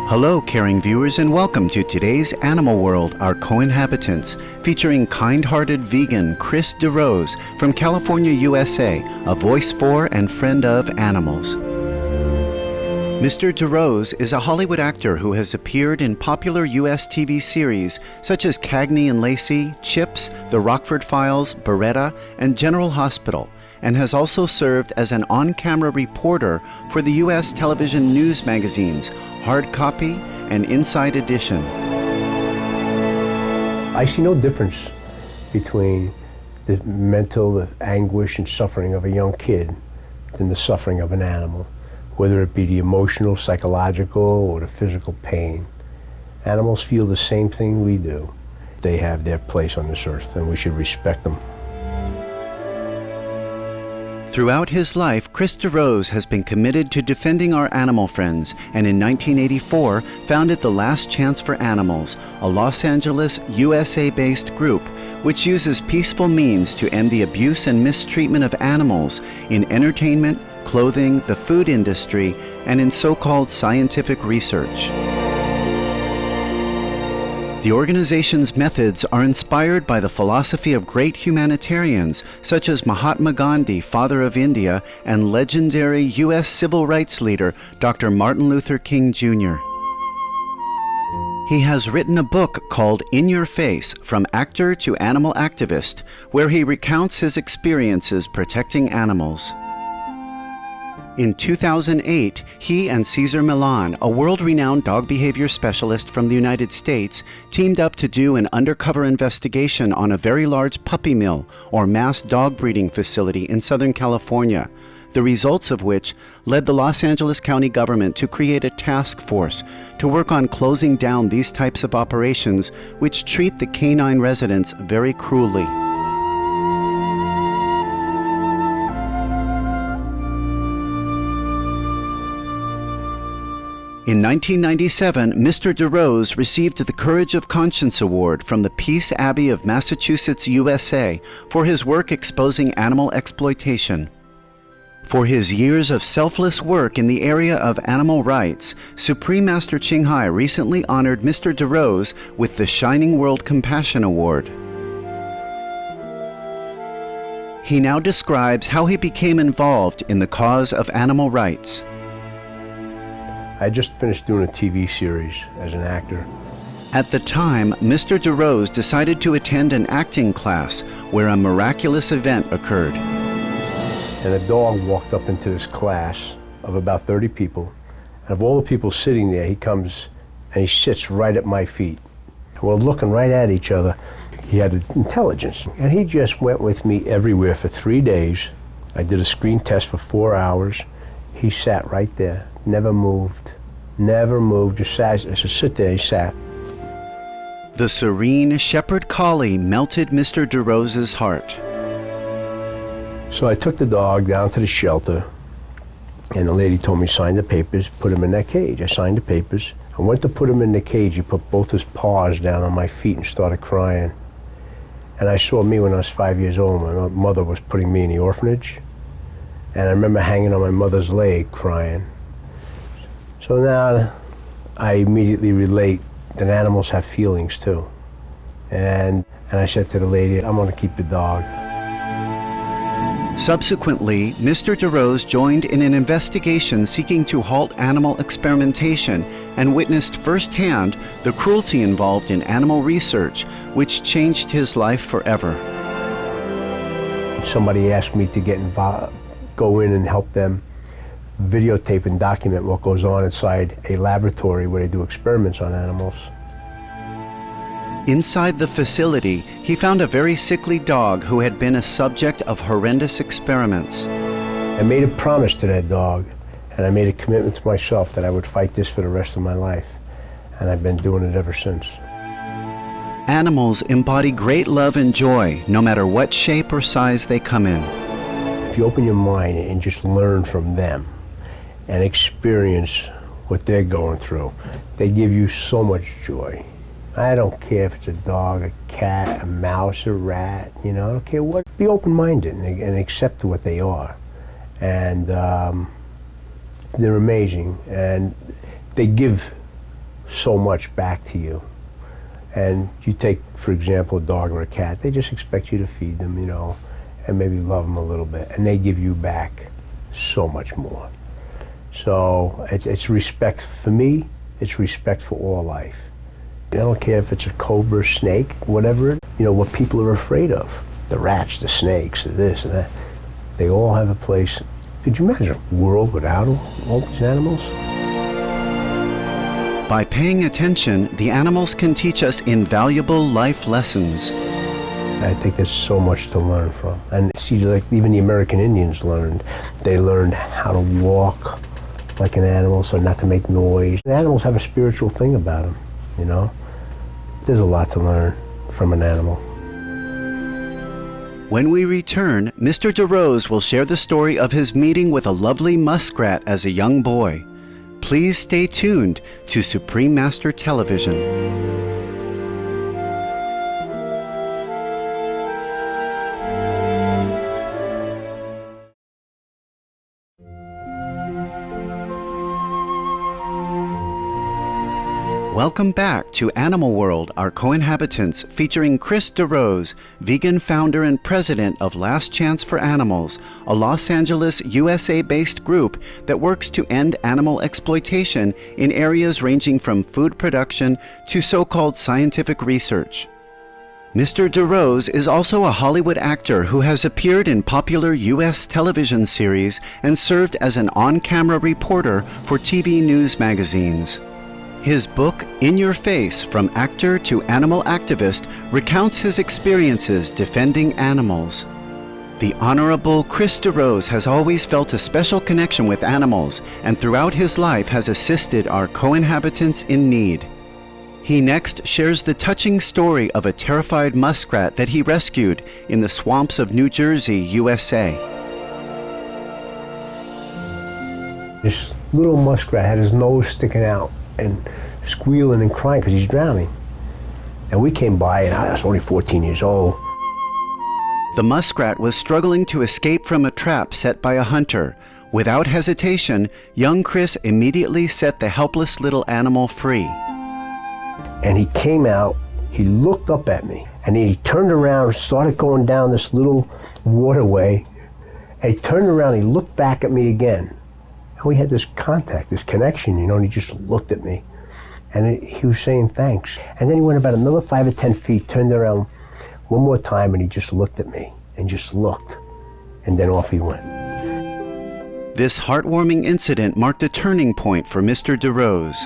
Hello, caring viewers, and welcome to today's Animal World, Our Co-Inhabitants, featuring kind-hearted vegan Chris DeRose from California, USA, a voice for and friend of animals. Mr. DeRose is a Hollywood actor who has appeared in popular U.S. TV series such as Cagney and Lacey, Chips, The Rockford Files, Beretta, and General Hospital, and has also served as an on-camera reporter for the U.S. television news magazines Hard Copy and Inside Edition. I see no difference between the mental anguish and suffering of a young kid than the suffering of an animal, whether it be the emotional, psychological, or the physical pain. Animals feel the same thing we do. They have their place on this earth, and we should respect them. Throughout his life, Chris DeRose has been committed to defending our animal friends, and in 1984 founded The Last Chance for Animals, a Los Angeles, USA-based group which uses peaceful means to end the abuse and mistreatment of animals in entertainment, clothing, the food industry, and in so-called scientific research. The organization's methods are inspired by the philosophy of great humanitarians such as Mahatma Gandhi, Father of India, and legendary U.S. civil rights leader Dr. Martin Luther King Jr. He has written a book called In Your Face, From Actor to Animal Activist, where he recounts his experiences protecting animals. In 2008, he and Cesar Millan, a world-renowned dog behavior specialist from the United States, teamed up to do an undercover investigation on a very large puppy mill or mass dog breeding facility in Southern California, the results of which led the Los Angeles County government to create a task force to work on closing down these types of operations which treat the canine residents very cruelly. In 1997, Mr. DeRose received the Courage of Conscience Award from the Peace Abbey of Massachusetts, USA, for his work exposing animal exploitation. For his years of selfless work in the area of animal rights, Supreme Master Ching Hai recently honored Mr. DeRose with the Shining World Compassion Award. He now describes how he became involved in the cause of animal rights. I just finished doing a TV series as an actor. At the time, Mr. DeRose decided to attend an acting class where a miraculous event occurred. And a dog walked up into this class of about 30 people. And of all the people sitting there, he comes and he sits right at my feet. We're looking right at each other. He had intelligence. And he just went with me everywhere for 3 days. I did a screen test for 4 hours. He sat right there. Never moved, just sat, just sit there, he sat. The serene shepherd collie melted Mr. DeRose's heart. So I took the dog down to the shelter, and the lady told me, sign the papers, put him in that cage. I signed the papers. I went to put him in the cage. He put both his paws down on my feet and started crying. And I saw me when I was 5 years old. My mother was putting me in the orphanage, and I remember hanging on my mother's leg crying. So now I immediately relate that animals have feelings too. And I said to the lady, I'm going to keep the dog. Subsequently, Mr. DeRose joined in an investigation seeking to halt animal experimentation and witnessed firsthand the cruelty involved in animal research, which changed his life forever. Somebody asked me to get involved, go in and help them videotape and document what goes on inside a laboratory where they do experiments on animals. Inside the facility, he found a very sickly dog who had been a subject of horrendous experiments. I made a promise to that dog, and I made a commitment to myself that I would fight this for the rest of my life, and I've been doing it ever since. Animals embody great love and joy, no matter what shape or size they come in. If you open your mind and just learn from them, and experience what they're going through, they give you so much joy. I don't care if it's a dog, a cat, a mouse, a rat, you know, I don't care what. Be open-minded and accept what they are. And they're amazing, and they give so much back to you. And you take, for example, a dog or a cat, they just expect you to feed them, and maybe love them a little bit, and they give you back so much more. So it's respect for me, it's respect for all life. I don't care if it's a cobra, snake, whatever, what people are afraid of. The rats, the snakes, the this and that, they all have a place. Could you imagine a world without all these animals? By paying attention, the animals can teach us invaluable life lessons. I think there's so much to learn from. And see, like even the American Indians learned. They learned how to walk like an animal, so not to make noise. The animals have a spiritual thing about them, There's a lot to learn from an animal. When we return, Mr. DeRose will share the story of his meeting with a lovely muskrat as a young boy. Please stay tuned to Supreme Master Television. Welcome back to Animal World, Our Co-Inhabitants, featuring Chris DeRose, vegan founder and president of Last Chance for Animals, a Los Angeles, USA-based group that works to end animal exploitation in areas ranging from food production to so-called scientific research. Mr. DeRose is also a Hollywood actor who has appeared in popular U.S. television series and served as an on-camera reporter for TV news magazines. His book, In Your Face, From Actor to Animal Activist, recounts his experiences defending animals. The Honorable Chris DeRose has always felt a special connection with animals, and throughout his life has assisted our co-inhabitants in need. He next shares the touching story of a terrified muskrat that he rescued in the swamps of New Jersey, USA. This little muskrat had his nose sticking out and squealing and crying because he's drowning. And we came by, and I was only 14 years old. The muskrat was struggling to escape from a trap set by a hunter. Without hesitation, young Chris immediately set the helpless little animal free. And he came out, he looked up at me, and then he turned around, started going down this little waterway, and he turned around, he looked back at me again. And we had this contact, this connection, and he just looked at me. And he was saying thanks. And then he went about another 5 or 10 feet, turned around one more time, and he just looked at me, and just looked. And then off he went. This heartwarming incident marked a turning point for Mr. DeRose.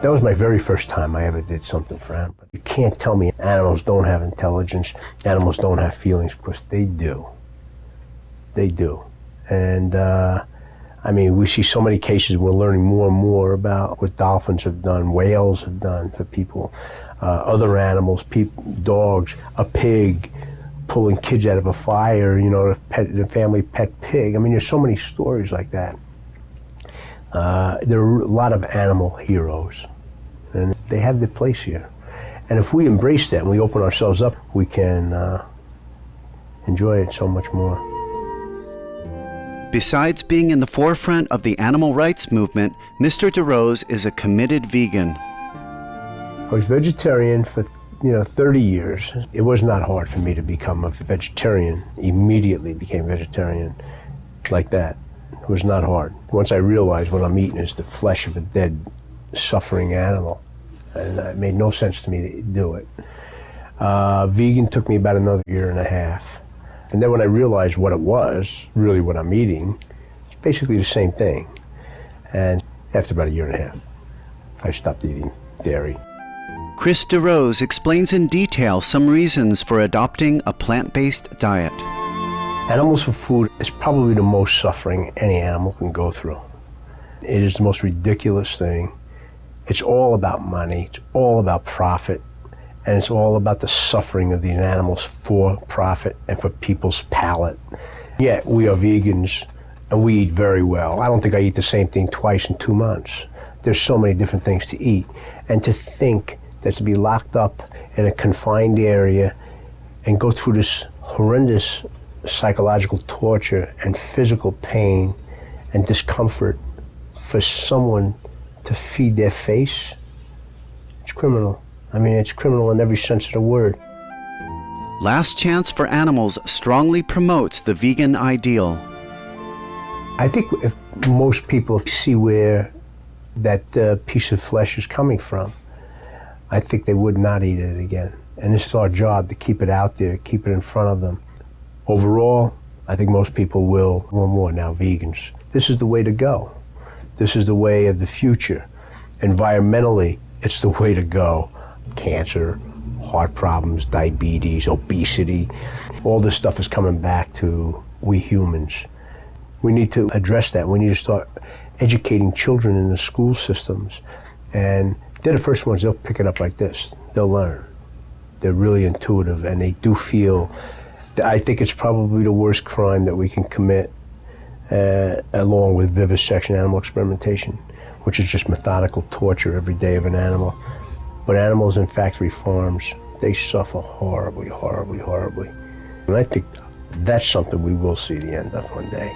That was my very first time I ever did something for animals. You can't tell me animals don't have intelligence, animals don't have feelings, because they do. They do. And we see so many cases, we're learning more and more about what dolphins have done, whales have done for people, other animals, dogs, a pig, pulling kids out of a fire, the family pet pig. There's so many stories like that. There are a lot of animal heroes, and they have their place here. And if we embrace that and we open ourselves up, we can enjoy it so much more. Besides being in the forefront of the animal rights movement, Mr. DeRose is a committed vegan. I was vegetarian for 30 years. It was not hard for me to become a vegetarian. Immediately became vegetarian like that. It was not hard. Once I realized what I'm eating is the flesh of a dead, suffering animal. And it made no sense to me to do it. Vegan took me about another 1.5 years. And then when I realized what it was, really what I'm eating, it's basically the same thing. And after about 1.5 years, I stopped eating dairy. Chris DeRose explains in detail some reasons for adopting a plant-based diet. Animals for food is probably the most suffering any animal can go through. It is the most ridiculous thing. It's all about money, it's all about profit, and it's all about the suffering of these animals for profit and for people's palate. Yet we are vegans and we eat very well. I don't think I eat the same thing twice in 2 months. There's so many different things to eat. And to think that to be locked up in a confined area and go through this horrendous psychological torture and physical pain and discomfort for someone to feed their face, it's criminal. I mean, it's criminal in every sense of the word. Last Chance for Animals strongly promotes the vegan ideal. I think if most people see where that piece of flesh is coming from, I think they would not eat it again. And it's our job to keep it out there, keep it in front of them. Overall, I think most people will want more now, vegans. This is the way to go. This is the way of the future. Environmentally, it's the way to go. Cancer, heart problems, diabetes, obesity, all this stuff is coming back to we humans. We need to address that. We need to start educating children in the school systems. And they're the first ones, they'll pick it up like this. They'll learn. They're really intuitive, and they do feel, I think it's probably the worst crime that we can commit, along with vivisection, animal experimentation, which is just methodical torture every day of an animal. But animals in factory farms, they suffer horribly, horribly, horribly. And I think that's something we will see the end of one day.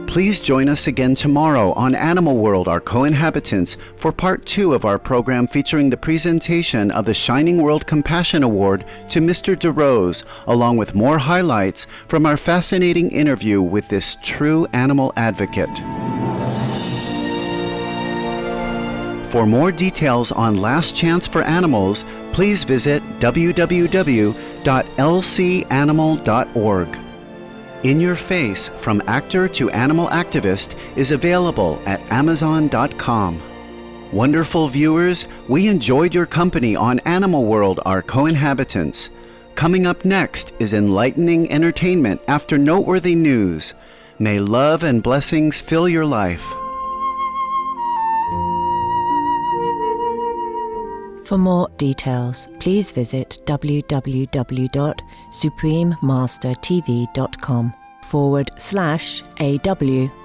Please join us again tomorrow on Animal World, Our Co-Inhabitants, for part 2 of our program featuring the presentation of the Shining World Compassion Award to Mr. DeRose, along with more highlights from our fascinating interview with this true animal advocate. For more details on Last Chance for Animals, please visit www.lcanimal.org. In Your Face, From Actor to Animal Activist is available at Amazon.com. Wonderful viewers, we enjoyed your company on Animal World, Our Co-Inhabitants. Coming up next is enlightening entertainment after noteworthy news. May love and blessings fill your life. For more details, please visit www.suprememastertv.com/AW